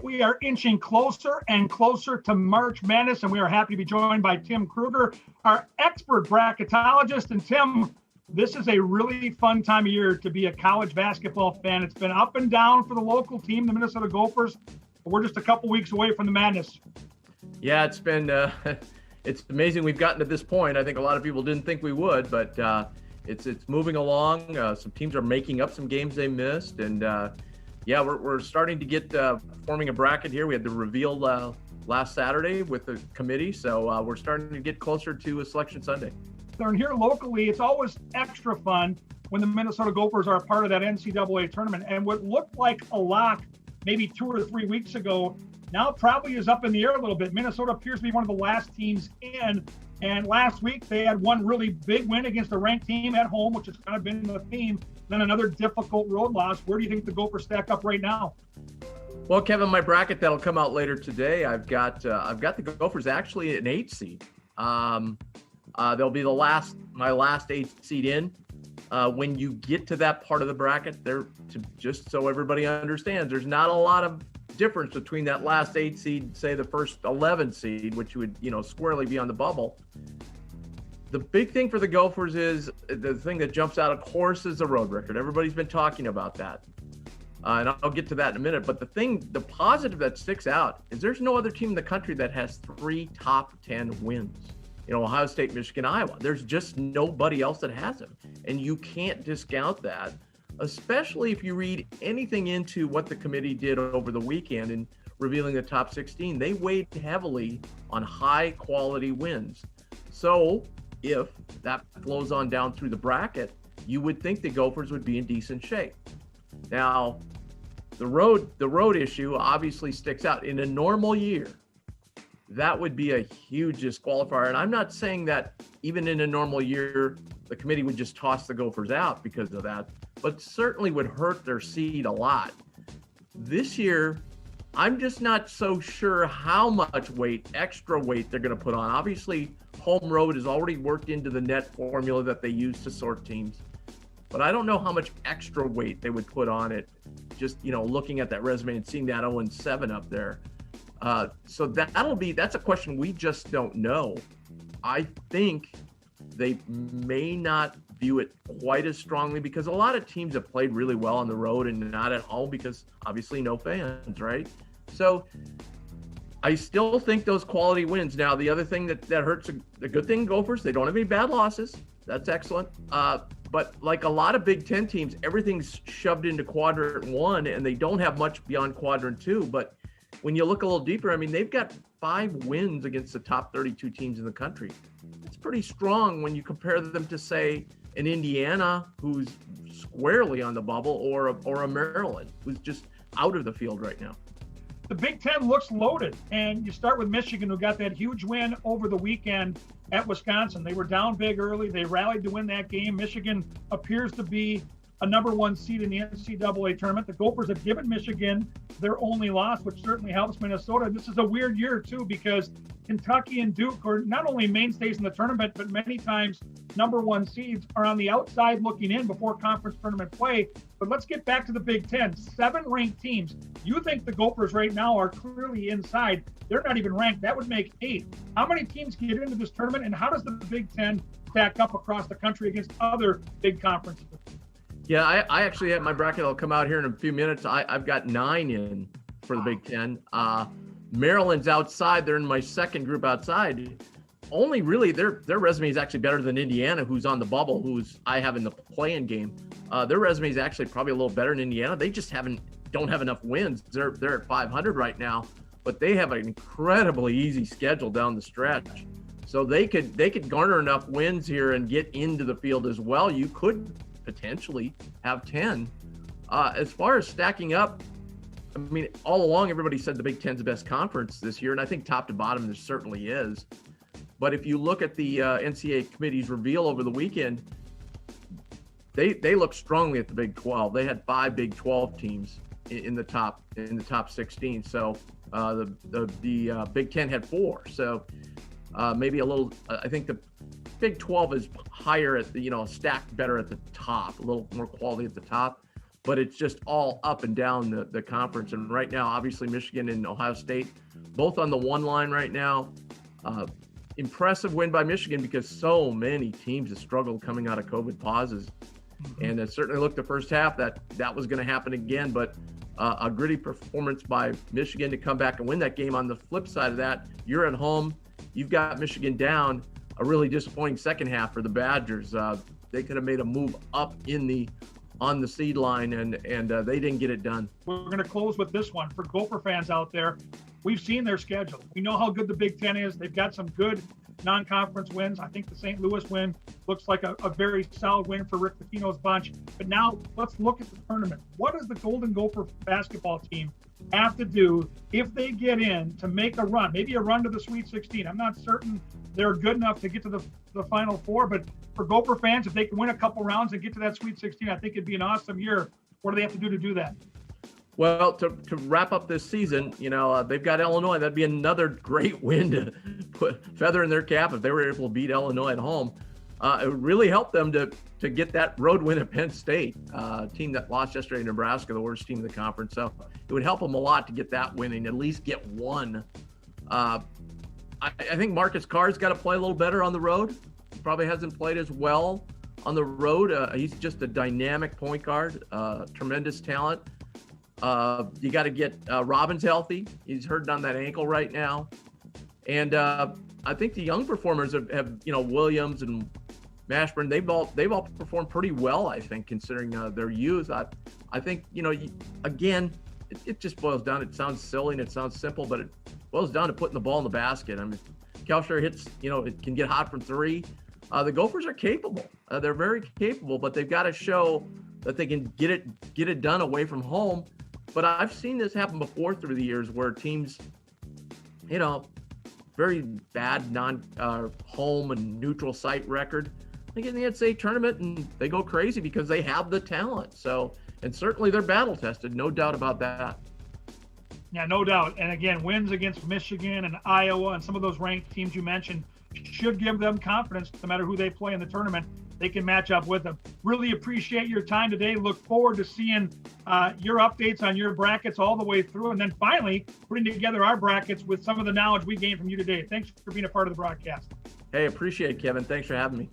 we are inching closer and closer to March Madness, and we are happy to be joined by Tim Kruger, our expert bracketologist. And Tim, this is a really fun time of year to be a college basketball fan. It's been up and down for the local team, the Minnesota Gophers. But we're just a couple weeks away from the madness. Yeah, it's been it's amazing we've gotten to this point. I think a lot of people didn't think we would, but it's moving along. Some teams are making up some games they missed, and yeah, we're starting to get forming a bracket here. We had the reveal last Saturday with the committee, so we're starting to get closer to a Selection Sunday. And here locally, it's always extra fun when the Minnesota Gophers are a part of that NCAA tournament. And what looked like a lock maybe 2 or 3 weeks ago now probably is up in the air a little bit. Minnesota appears to be one of the last teams in. And last week, they had one really big win against a ranked team at home, which has kind of been the theme. Then another difficult road loss. Where do you think the Gophers stack up right now? Well, Kevin, my bracket that'll come out later today, I've got the Gophers actually an 8 seed. They'll be my last 8 seed in. When you get to that part of the bracket, just so everybody understands, there's not a lot of difference between that last 8 seed, say the first 11 seed, which would, squarely be on the bubble. The big thing for the Gophers is the thing that jumps out, of course, is the road record. Everybody's been talking about that. And I'll get to that in a minute. But the positive that sticks out is there's no other team in the country that has 3 top 10 wins. Ohio State, Michigan, Iowa. There's just nobody else that has them. And you can't discount that, especially if you read anything into what the committee did over the weekend in revealing the top 16. They weighed heavily on high quality wins. So if that flows on down through the bracket, you would think the Gophers would be in decent shape. Now, the road issue obviously sticks out. In a normal year, that would be a huge disqualifier. And I'm not saying that even in a normal year, the committee would just toss the Gophers out because of that, but certainly would hurt their seed a lot. This year, I'm just not so sure how much extra weight they're going to put on. Obviously, home road is already worked into the net formula that they use to sort teams. But I don't know how much extra weight they would put on it, just, looking at that resume and seeing that 0-7 up there. So that's a question we just don't know. I think they may not view it quite as strongly because a lot of teams have played really well on the road and not at home because obviously no fans, right? So I still think those quality wins. Now, the other thing that hurts, the good thing, Gophers, they don't have any bad losses. That's excellent. But like a lot of Big Ten teams, everything's shoved into quadrant 1 and they don't have much beyond quadrant 2. But when you look a little deeper, they've got 5 wins against the top 32 teams in the country. It's pretty strong when you compare them to, say, an Indiana, who's squarely on the bubble, or a Maryland, who's just out of the field right now. The Big Ten looks loaded, and you start with Michigan, who got that huge win over the weekend at Wisconsin. They were down big early. They rallied to win that game. Michigan appears to be a number 1 seed in the NCAA tournament. The Gophers have given Michigan their only loss, which certainly helps Minnesota. This is a weird year, too, because Kentucky and Duke are not only mainstays in the tournament, but many times number 1 seeds are on the outside looking in before conference tournament play. But let's get back to the Big Ten. 7 ranked teams. You think the Gophers right now are clearly inside. They're not even ranked. That would make 8. How many teams get into this tournament, and how does the Big Ten stack up across the country against other big conferences? Yeah, I actually have my bracket. I'll come out here in a few minutes. I've got 9 in for the Big Ten. Maryland's outside. They're in my second group outside. Only really their resume is actually better than Indiana, who's on the bubble, who's I have in the play-in game. Their resume is actually probably a little better than Indiana. They just don't have enough wins. They're at 500 right now, but they have an incredibly easy schedule down the stretch. So they could garner enough wins here and get into the field as well. You could potentially have 10. As far as stacking up, all along everybody said the Big Ten's the best conference this year, and I think top to bottom there certainly is. But if you look at the NCAA committee's reveal over the weekend, they look strongly at the Big 12. They had 5 Big 12 teams in the top 16. So the Big Ten had 4. So maybe a little. I think the Big 12 is higher at the stacked better at the top, a little more quality at the top. but it's just all up and down the conference. And right now, obviously, Michigan and Ohio State, both on the one line right now. Impressive win by Michigan because so many teams have struggled coming out of COVID pauses. And it certainly looked the first half that was going to happen again, but a gritty performance by Michigan to come back and win that game. On the flip side of that, you're at home. You've got Michigan down. A really disappointing second half for the Badgers. They could have made a move up on the seed line, and they didn't get it done. We're going to close with this one for Gopher fans out there. We've seen their schedule. We know how good the Big Ten is. They've got some good non-conference wins. I think the St. Louis win looks like a very solid win for Rick Pitino's bunch. But now let's look at the tournament. What does the Golden Gopher basketball team have to do if they get in to make a run, maybe a run to the Sweet 16? I'm not certain they're good enough to get to the Final Four, but for Gopher fans, if they can win a couple rounds and get to that Sweet 16, I think it'd be an awesome year. What do they have to do that? Well, to wrap up this season, they've got Illinois. That'd be another great win to put feather in their cap if they were able to beat Illinois at home. It would really help them to get that road win at Penn State, team that lost yesterday to Nebraska, the worst team in the conference. So it would help them a lot to get that win and at least get one. I think Marcus Carr's got to play a little better on the road. He probably hasn't played as well on the road. He's just a dynamic point guard, tremendous talent. You got to get Robbins healthy. He's hurting on that ankle right now. And I think the young performers have Williams and Mashburn, they've all performed pretty well, I think, considering their youth. I think, again, it just boils down. It sounds silly and it sounds simple, but it boils down to putting the ball in the basket. I mean, Kalshire hits, it can get hot from three. The Gophers are capable. They're very capable, but they've got to show that they can get it done away from home. But I've seen this happen before through the years where teams, very bad home and neutral site record, they get in the NCAA tournament and they go crazy because they have the talent. So, and certainly they're battle tested, no doubt about that. Yeah, no doubt. And again, wins against Michigan and Iowa and some of those ranked teams you mentioned should give them confidence no matter who they play in the tournament. They can match up with them. Really appreciate your time today. Look forward to seeing your updates on your brackets all the way through. And then finally, putting together our brackets with some of the knowledge we gained from you today. Thanks for being a part of the broadcast. Hey, appreciate it, Kevin. Thanks for having me.